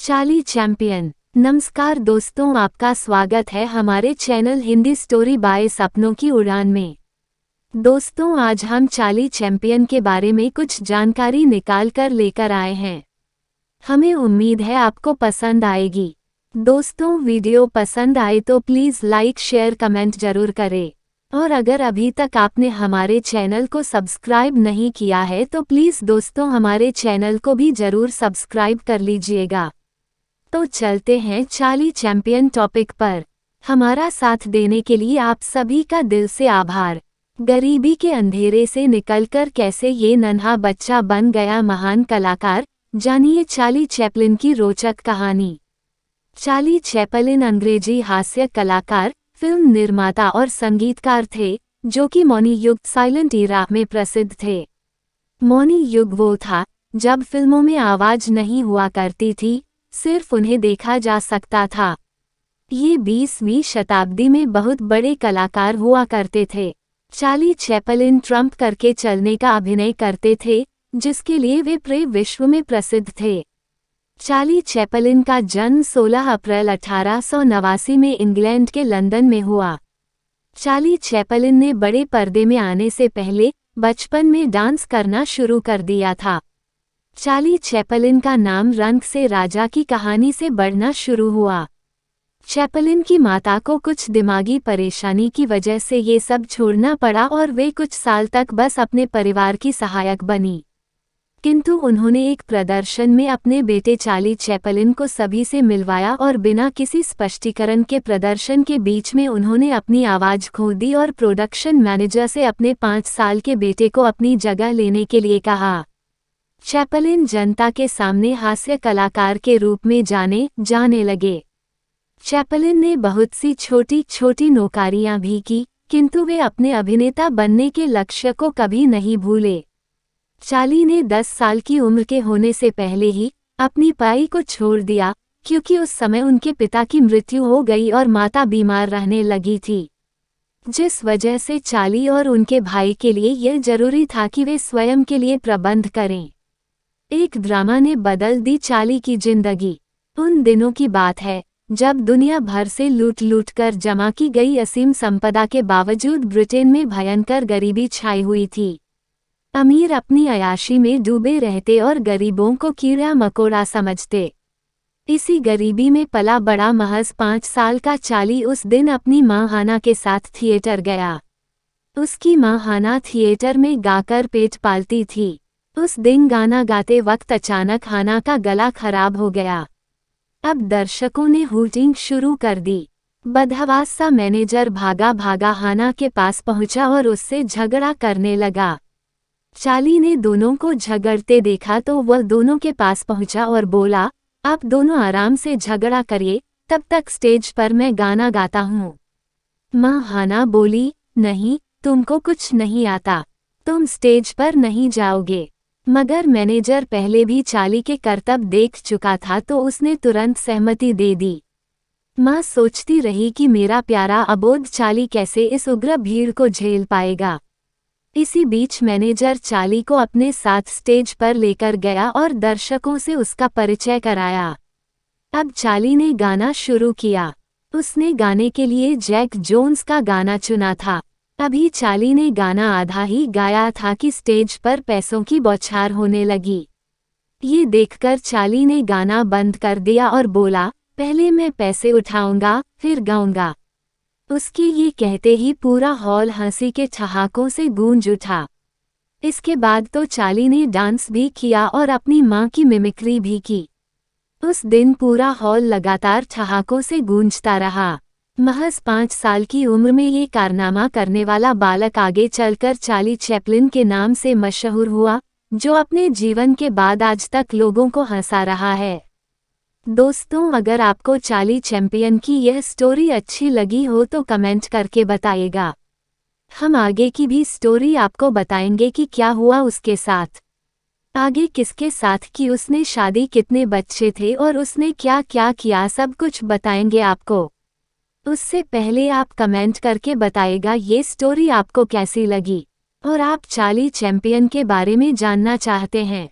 Charlie champion. नमस्कार दोस्तों, आपका स्वागत है हमारे चैनल हिंदी स्टोरी बाय सपनों की उड़ान में। दोस्तों, आज हम चार्ली चैंपियन के बारे में कुछ जानकारी निकाल कर लेकर आए हैं। हमें उम्मीद है आपको पसंद आएगी। दोस्तों, वीडियो पसंद आए तो प्लीज़ लाइक शेयर कमेंट जरूर करें। और अगर अभी तक आपने हमारे चैनल को सब्सक्राइब नहीं किया है तो प्लीज़ दोस्तों हमारे चैनल को भी ज़रूर सब्सक्राइब कर लीजिएगा। तो चलते हैं चार्ली चैंपियन टॉपिक पर। हमारा साथ देने के लिए आप सभी का दिल से आभार। गरीबी के अंधेरे से निकलकर कैसे ये नन्हा बच्चा बन गया महान कलाकार, जानिए चार्ली चैपलिन की रोचक कहानी। चार्ली चैपलिन अंग्रेजी हास्य कलाकार, फिल्म निर्माता और संगीतकार थे, जो कि मौनी युग साइलेंट इरा में प्रसिद्ध थे। मौनी युग वो था जब फिल्मों में आवाज नहीं हुआ करती थी, सिर्फ उन्हें देखा जा सकता था। ये 20वीं शताब्दी में बहुत बड़े कलाकार हुआ करते थे। चार्ली चैपलिन ट्रम्प करके चलने का अभिनय करते थे, जिसके लिए वे पूरे विश्व में प्रसिद्ध थे। चार्ली चैपलिन का जन्म 16 अप्रैल 1889 में इंग्लैंड के लंदन में हुआ। चार्ली चैपलिन ने बड़े पर्दे में आने से पहले बचपन में डांस करना शुरू कर दिया था। चार्ली चैपलिन का नाम रंग से राजा की कहानी से बढ़ना शुरू हुआ। चैपलिन की माता को कुछ दिमागी परेशानी की वजह से ये सब छोड़ना पड़ा और वे कुछ साल तक बस अपने परिवार की सहायक बनी। किंतु उन्होंने एक प्रदर्शन में अपने बेटे चार्ली चैपलिन को सभी से मिलवाया और बिना किसी स्पष्टीकरण के प्रदर्शन के बीच में उन्होंने अपनी आवाज़ खो दी और प्रोडक्शन मैनेजर से अपने 5 साल के बेटे को अपनी जगह लेने के लिए कहा। चैपलिन जनता के सामने हास्य कलाकार के रूप में जाने लगे। चैपलिन ने बहुत सी छोटी छोटी नौकरियां भी की, किंतु वे अपने अभिनेता बनने के लक्ष्य को कभी नहीं भूले। चार्ली ने 10 साल की उम्र के होने से पहले ही अपनी पढ़ाई को छोड़ दिया, क्योंकि उस समय उनके पिता की मृत्यु हो गई और माता बीमार रहने लगी थी, जिस वजह से चार्ली और उनके भाई के लिए यह जरूरी था कि वे स्वयं के लिए प्रबंध करें। एक ड्रामा ने बदल दी चार्ली की जिंदगी। उन दिनों की बात है जब दुनिया भर से लूट कर जमा की गई असीम संपदा के बावजूद ब्रिटेन में भयंकर गरीबी छाई हुई थी। अमीर अपनी अयाशी में डूबे रहते और गरीबों को कीड़ा मकोड़ा समझते। इसी गरीबी में पला बड़ा महज 5 साल का चार्ली उस दिन अपनी माँ हाना के साथ थिएटर गया। उसकी माँ हाना थिएटर में गाकर पेट पालती थी। उस दिन गाना गाते वक्त अचानक हाना का गला खराब हो गया। अब दर्शकों ने हूटिंग शुरू कर दी। बदहवास सा मैनेजर भागा हाना के पास पहुंचा और उससे झगड़ा करने लगा। चार्ली ने दोनों को झगड़ते देखा तो वह दोनों के पास पहुंचा और बोला, आप दोनों आराम से झगड़ा करिए, तब तक स्टेज पर मैं गाना गाता हूँ। माँ हाना बोली, नहीं, तुमको कुछ नहीं आता, तुम स्टेज पर नहीं जाओगे। मगर मैनेजर पहले भी चार्ली के करतब देख चुका था तो उसने तुरंत सहमति दे दी। माँ सोचती रही कि मेरा प्यारा अबोध चार्ली कैसे इस उग्र भीड़ को झेल पाएगा। इसी बीच मैनेजर चार्ली को अपने साथ स्टेज पर लेकर गया और दर्शकों से उसका परिचय कराया। अब चार्ली ने गाना शुरू किया। उसने गाने के लिए जैक जोन्स का गाना चुना था। अभी चार्ली ने गाना आधा ही गाया था कि स्टेज पर पैसों की बौछार होने लगी। ये देखकर चार्ली ने गाना बंद कर दिया और बोला, पहले मैं पैसे उठाऊंगा, फिर गाऊंगा। उसके ये कहते ही पूरा हॉल हंसी के ठहाकों से गूंज उठा। इसके बाद तो चार्ली ने डांस भी किया और अपनी माँ की मिमिक्री भी की। उस दिन पूरा हॉल लगातार ठहाकों से गूंजता रहा। महज 5 साल की उम्र में ये कारनामा करने वाला बालक आगे चलकर चार्ली चैपलिन के नाम से मशहूर हुआ, जो अपने जीवन के बाद आज तक लोगों को हंसा रहा है। दोस्तों, अगर आपको चार्ली चैंपियन की यह स्टोरी अच्छी लगी हो तो कमेंट करके बताइएगा। हम आगे की भी स्टोरी आपको बताएंगे कि क्या हुआ उसके साथ, आगे किसके साथ की उसने शादी, कितने बच्चे थे और उसने क्या क्या किया, सब कुछ बताएंगे आपको। उससे पहले आप कमेंट करके बताइएगा ये स्टोरी आपको कैसी लगी और आप चार्ली चैंपियन के बारे में जानना चाहते हैं।